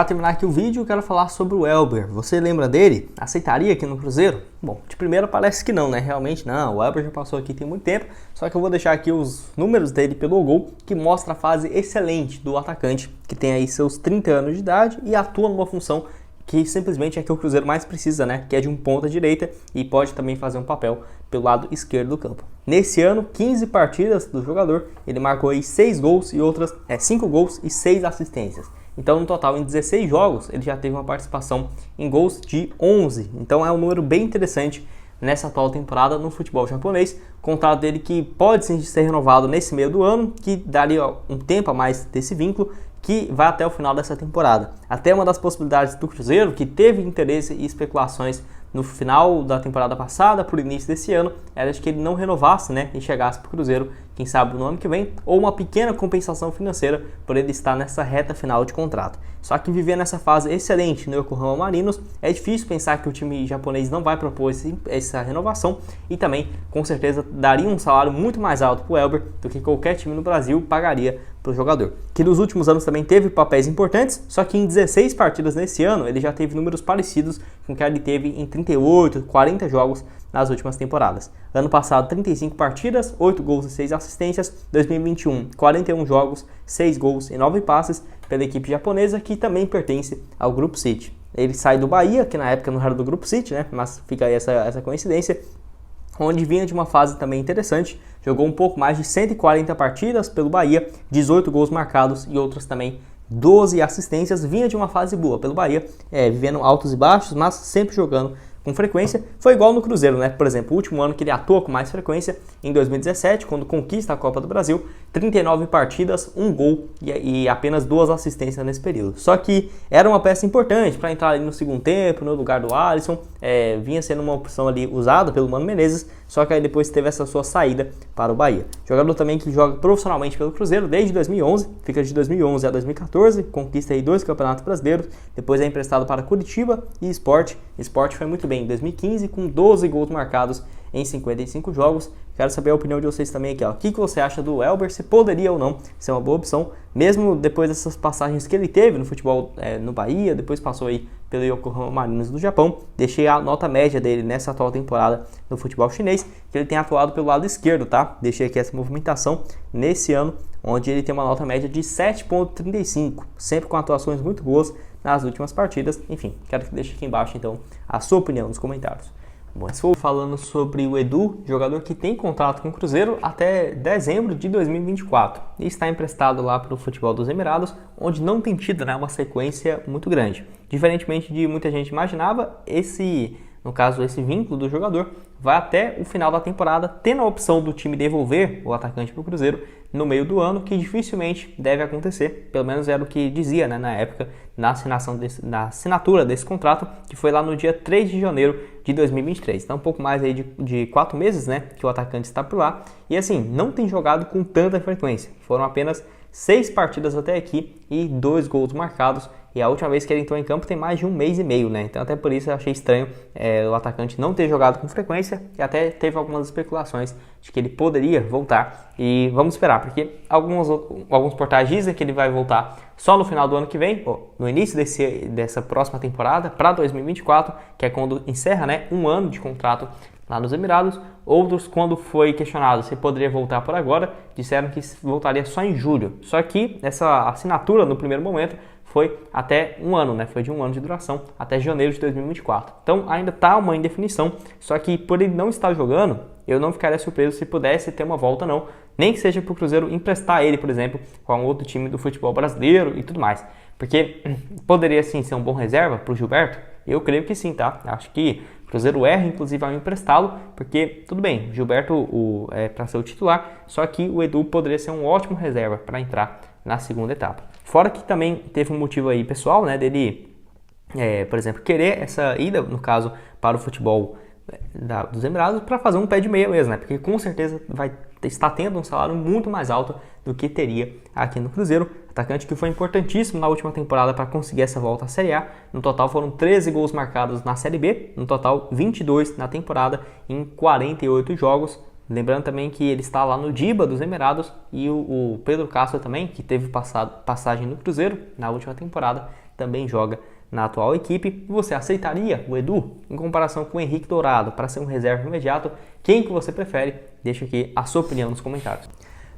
Para terminar aqui o vídeo, eu quero falar sobre o Elber. Você lembra dele? Aceitaria aqui no Cruzeiro? Bom, de primeira parece que não, né? Realmente não. O Elber já passou aqui tem muito tempo. Só que eu vou deixar aqui os números dele pelo gol, que mostra a fase excelente do atacante, que tem aí seus 30 anos de idade e atua numa função que simplesmente é que o Cruzeiro mais precisa, né? Que é de um ponta direita e pode também fazer um papel pelo lado esquerdo do campo. Nesse ano, 15 partidas do jogador, ele marcou aí 6 gols e outras 5 gols e 6 assistências. Então, no total, em 16 jogos, ele já teve uma participação em gols de 11. Então, é um número bem interessante nessa atual temporada no futebol japonês. Contrato dele que pode sim ser renovado nesse meio do ano, que daria um tempo a mais desse vínculo, que vai até o final dessa temporada. Até uma das possibilidades do Cruzeiro, que teve interesse e especulações no final da temporada passada, por início desse ano, era de que ele não renovasse, né, e chegasse para o Cruzeiro, quem sabe no ano que vem, ou uma pequena compensação financeira por ele estar nessa reta final de contrato. Só que viver nessa fase excelente no Yokohama Marinos, é difícil pensar que o time japonês não vai propor essa renovação e também, com certeza, daria um salário muito mais alto para o Elber do que qualquer time no Brasil pagaria para o jogador. Que nos últimos anos também teve papéis importantes, só que em 16 partidas nesse ano ele já teve números parecidos com o que ele teve em 38, 40 jogos nas últimas temporadas. Ano passado, 35 partidas, 8 gols e 6 assistências. 2021, 41 jogos, 6 gols e 9 passes pela equipe japonesa, que também pertence ao Grupo City. Ele sai do Bahia, que na época não era do Grupo City, né? Mas fica aí essa coincidência, onde vinha de uma fase também interessante. Jogou um pouco mais de 140 partidas pelo Bahia, 18 gols marcados e outros também 12 assistências. Vinha de uma fase boa pelo Bahia, vivendo altos e baixos, mas sempre jogando com frequência. Foi igual no Cruzeiro, né? Por exemplo, o último ano que ele atua com mais frequência, em 2017, quando conquista a Copa do Brasil, 39 partidas, 1 gol e apenas 2 assistências nesse período. Só que era uma peça importante para entrar ali no segundo tempo, no lugar do Alisson, vinha sendo uma opção ali usada pelo Mano Menezes, só que aí depois teve essa sua saída para o Bahia. Jogador também que joga profissionalmente pelo Cruzeiro desde 2011, fica de 2011 a 2014, conquista aí 2 campeonatos brasileiros, depois é emprestado para Curitiba e Sport. Sport foi muito bem em 2015, com 12 gols marcados em 55 jogos. Quero saber a opinião de vocês também aqui, ó. O que você acha do Elber? Se poderia ou não ser uma boa opção, mesmo depois dessas passagens que ele teve no futebol no Bahia, depois passou aí pelo Yokohama Marinos do Japão. Deixei a nota média dele nessa atual temporada no futebol chinês, que ele tem atuado pelo lado esquerdo, tá? Deixei aqui essa movimentação nesse ano, onde ele tem uma nota média de 7,35, sempre com atuações muito boas nas últimas partidas. Enfim, quero que deixe aqui embaixo então a sua opinião nos comentários. Bom, estou falando sobre o Edu, jogador que tem contrato com o Cruzeiro até dezembro de 2024 e está emprestado lá para o futebol dos Emirados, onde não tem tido, né, uma sequência muito grande. Diferentemente de muita gente imaginava, no caso esse vínculo do jogador vai até o final da temporada, tendo a opção do time devolver o atacante para o Cruzeiro no meio do ano, que dificilmente deve acontecer, pelo menos era o que dizia, né, na época, na assinatura desse contrato, que foi lá no dia 3 de janeiro de 2023. Então um pouco mais aí de 4 meses, né, que o atacante está por lá, e assim, não tem jogado com tanta frequência, foram apenas 6 partidas até aqui e 2 gols marcados, e a última vez que ele entrou em campo tem mais de 1 mês e meio, né? Então até por isso eu achei estranho o atacante não ter jogado com frequência, e até teve algumas especulações de que ele poderia voltar, e vamos esperar, porque alguns portais dizem que ele vai voltar só no final do ano que vem, ou no início dessa próxima temporada, para 2024, que é quando encerra, né, 1 ano de contrato lá nos Emirados. Outros, quando foi questionado se poderia voltar por agora, disseram que voltaria só em julho. Só que essa assinatura, no primeiro momento, foi até 1 ano, né? Foi de 1 ano de duração, até janeiro de 2024. Então ainda está uma indefinição, só que por ele não estar jogando, eu não ficaria surpreso se pudesse ter uma volta não, nem que seja para o Cruzeiro emprestar ele, por exemplo, com um outro time do futebol brasileiro e tudo mais. Porque poderia sim ser um bom reserva para o Gilberto? Eu creio que sim, tá? Acho que o Cruzeiro erra, inclusive, ao emprestá-lo, porque, tudo bem, Gilberto é para ser o titular, só que o Edu poderia ser um ótimo reserva para entrar na segunda etapa. Fora que também teve um motivo aí pessoal, né, dele, por exemplo, querer essa ida, no caso, para o futebol dos Emirados, para fazer um pé de meia mesmo, né, porque com certeza vai estar tendo um salário muito mais alto do que teria aqui no Cruzeiro. Atacante que foi importantíssimo na última temporada para conseguir essa volta à Série A. No total foram 13 gols marcados na Série B, no total 22 na temporada em 48 jogos. Lembrando também que ele está lá no Diba dos Emirados, e o Pedro Castro também, que teve passagem no Cruzeiro na última temporada, também joga na atual equipe. Você aceitaria o Edu em comparação com o Henrique Dourado para ser um reserva imediato? Quem que você prefere? Deixa aqui a sua opinião nos comentários.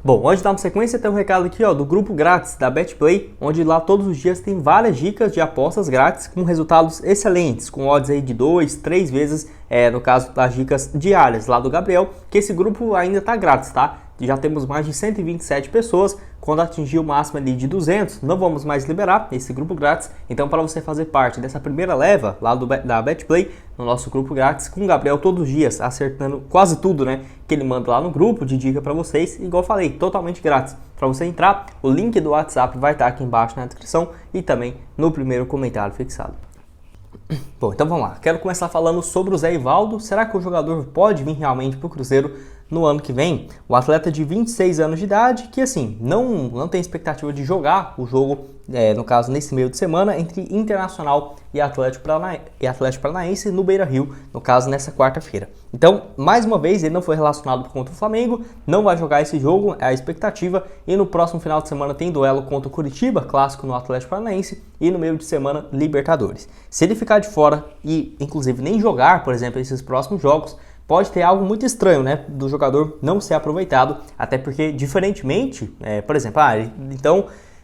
Bom, antes de dar uma sequência, tem um recado aqui do grupo grátis da BetPlay, onde lá todos os dias tem várias dicas de apostas grátis com resultados excelentes, com odds aí de 2, 3 vezes, no caso das dicas diárias lá do Gabriel, que esse grupo ainda está grátis, tá? Já temos mais de 127 pessoas, quando atingir o máximo ali de 200, não vamos mais liberar esse grupo grátis. Então, para você fazer parte dessa primeira leva lá da BetPlay, no nosso grupo grátis, com o Gabriel todos os dias, acertando quase tudo, né, que ele manda lá no grupo de dica para vocês, igual eu falei, totalmente grátis. Para você entrar, o link do WhatsApp vai estar aqui embaixo na descrição e também no primeiro comentário fixado. Bom, então vamos lá. Quero começar falando sobre o Zé Ivaldo. Será que o jogador pode vir realmente para o Cruzeiro no ano que vem? O atleta de 26 anos de idade, que assim, não tem expectativa de jogar o jogo, no caso, nesse meio de semana, entre Internacional e Atlético Paranaense no Beira-Rio, no caso, nessa quarta-feira. Então, mais uma vez, ele não foi relacionado contra o Flamengo, não vai jogar esse jogo, é a expectativa, e no próximo final de semana tem duelo contra o Curitiba, clássico no Atlético Paranaense, e no meio de semana, Libertadores. Se ele ficar de fora e, inclusive, nem jogar, por exemplo, esses próximos jogos, pode ter algo muito estranho, né, do jogador não ser aproveitado, até porque, diferentemente, por exemplo,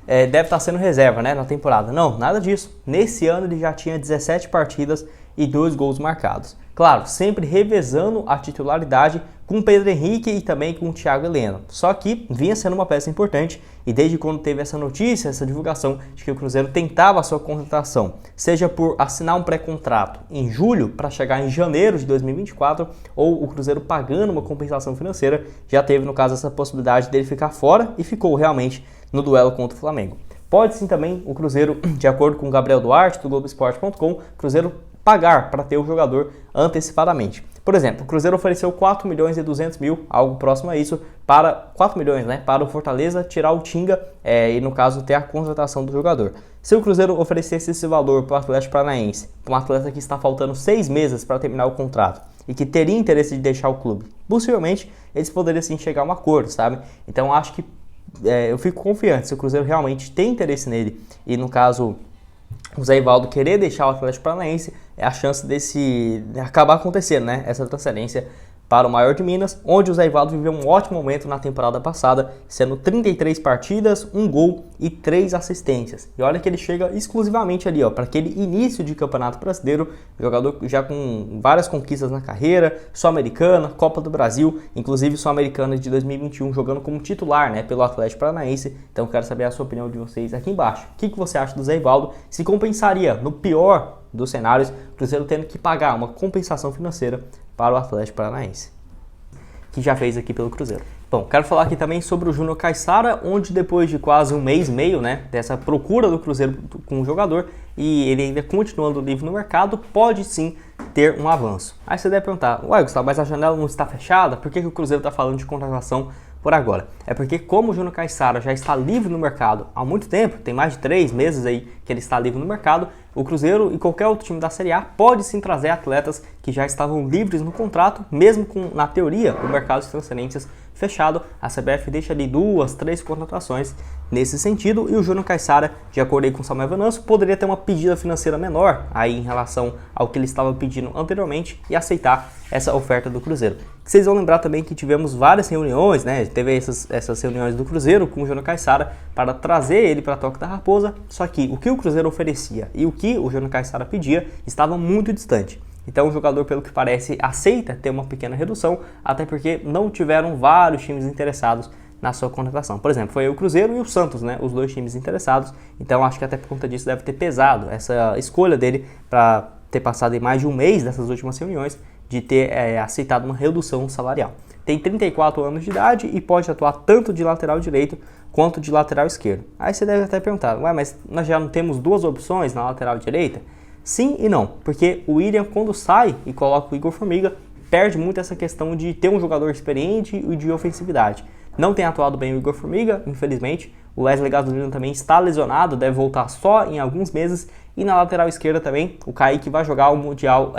deve estar sendo reserva, né, na temporada. Não, nada disso. Nesse ano ele já tinha 17 partidas e 2 gols marcados. Claro, sempre revezando a titularidade com o Pedro Henrique e também com o Thiago Heleno. Só que vinha sendo uma peça importante e desde quando teve essa notícia, essa divulgação de que o Cruzeiro tentava a sua contratação, seja por assinar um pré-contrato em julho para chegar em janeiro de 2024 ou o Cruzeiro pagando uma compensação financeira, já teve no caso essa possibilidade dele ficar fora e ficou realmente no duelo contra o Flamengo. Pode sim também o Cruzeiro, de acordo com o Gabriel Duarte do Globoesporte.com, Cruzeiro pagar para ter o jogador antecipadamente. Por exemplo, o Cruzeiro ofereceu 4 milhões e 200 mil, algo próximo a isso, para 4 milhões, né, para o Fortaleza tirar o Tinga e, no caso, ter a contratação do jogador. Se o Cruzeiro oferecesse esse valor para o Atlético Paranaense, para um atleta que está faltando 6 meses para terminar o contrato e que teria interesse de deixar o clube, possivelmente eles poderiam sim chegar a um acordo, sabe? Então, acho que eu fico confiante, se o Cruzeiro realmente tem interesse nele e, no caso, o Zé Ivaldo querer deixar o Atlético Paranaense, é a chance de acabar acontecendo, né? Essa transferência para o maior de Minas, onde o Zé Ivaldo viveu um ótimo momento na temporada passada, sendo 33 partidas, 1 gol e 3 assistências. E olha que ele chega exclusivamente ali, para aquele início de Campeonato Brasileiro, jogador já com várias conquistas na carreira, Sul-Americana, Copa do Brasil, inclusive Sul-Americana de 2021, jogando como titular, né, pelo Atlético Paranaense. Então quero saber a sua opinião de vocês aqui embaixo. O que você acha do Zé Ivaldo? Se compensaria, no pior dos cenários, o Cruzeiro tendo que pagar uma compensação financeira para o Atlético Paranaense, que já fez aqui pelo Cruzeiro. Bom, quero falar aqui também sobre o Júnior Caissara, onde depois de quase um mês e meio, né, dessa procura do Cruzeiro com o jogador, e ele ainda continuando livre no mercado, pode sim ter um avanço. Aí você deve perguntar, ué Gustavo, mas a janela não está fechada? Por que o Cruzeiro está falando de contratação por agora? É porque como o Júnior Caissara já está livre no mercado há muito tempo, tem mais de 3 meses aí que ele está livre no mercado, o Cruzeiro e qualquer outro time da Série A pode sim trazer atletas que já estavam livres no contrato, mesmo com, na teoria, o mercado de transferências fechado. A CBF deixa ali 2, 3 contratações nesse sentido, e o Júnior Caissara, de acordo com o Samuel Venâncio, poderia ter uma pedida financeira menor aí em relação ao que ele estava pedindo anteriormente e aceitar essa oferta do Cruzeiro. Vocês vão lembrar também que tivemos várias reuniões, né? Teve essas reuniões do Cruzeiro com o Júnior Caissara para trazer ele para a Toca da Raposa, só que o que o Cruzeiro oferecia e o que o Júnior Caissara pedia estava muito distante. Então o jogador, pelo que parece, aceita ter uma pequena redução, até porque não tiveram vários times interessados na sua contratação. Por exemplo, foi o Cruzeiro e o Santos, né, os 2 times interessados. Então acho que até por conta disso deve ter pesado essa escolha dele para ter passado em mais de um mês dessas últimas reuniões, de ter aceitado uma redução salarial. Tem 34 anos de idade e pode atuar tanto de lateral direito quanto de lateral esquerdo. Aí você deve até perguntar, ué, mas nós já não temos 2 opções na lateral direita? Sim e não, porque o William, quando sai e coloca o Igor Formiga, perde muito essa questão de ter um jogador experiente e de ofensividade. Não tem atuado bem o Igor Formiga, infelizmente. O Wesley Gasolino também está lesionado, deve voltar só em alguns meses. E na lateral esquerda também, o Kaique vai jogar o Mundial,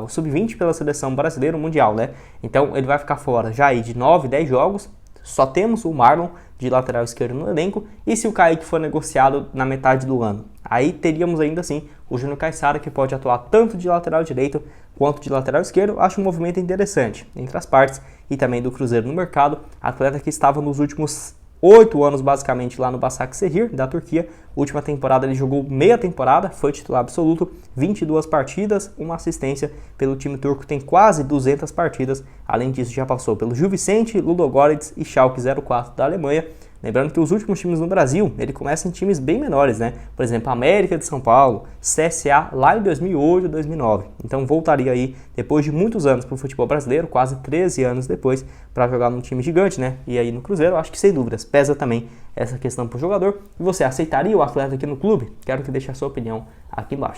o Sub-20 pela seleção brasileira, o Mundial, né? Então ele vai ficar fora já aí de 9, 10 jogos. Só temos o Marlon de lateral esquerdo no elenco, e se o Kaique for negociado na metade do ano. Aí teríamos ainda assim o Júnior Caissara, que pode atuar tanto de lateral direito quanto de lateral esquerdo. Acho um movimento interessante entre as partes e também do Cruzeiro no mercado. Atleta que estava nos últimos 8 anos basicamente lá no Başakşehir da Turquia. Última temporada ele jogou meia temporada, foi titular absoluto, 22 partidas, uma assistência pelo time turco, tem quase 200 partidas. Além disso já passou pelo Gil Vicente, Ludogorets e Schalke 04 da Alemanha. Lembrando que os últimos times no Brasil, ele começa em times bem menores, né? Por exemplo, América de São Paulo, CSA, lá em 2008 e 2009. Então voltaria aí, depois de muitos anos para o futebol brasileiro, quase 13 anos depois, para jogar num time gigante, né? E aí no Cruzeiro, acho que sem dúvidas, pesa também essa questão para o jogador. E você aceitaria o atleta aqui no clube? Quero que deixe a sua opinião aqui embaixo.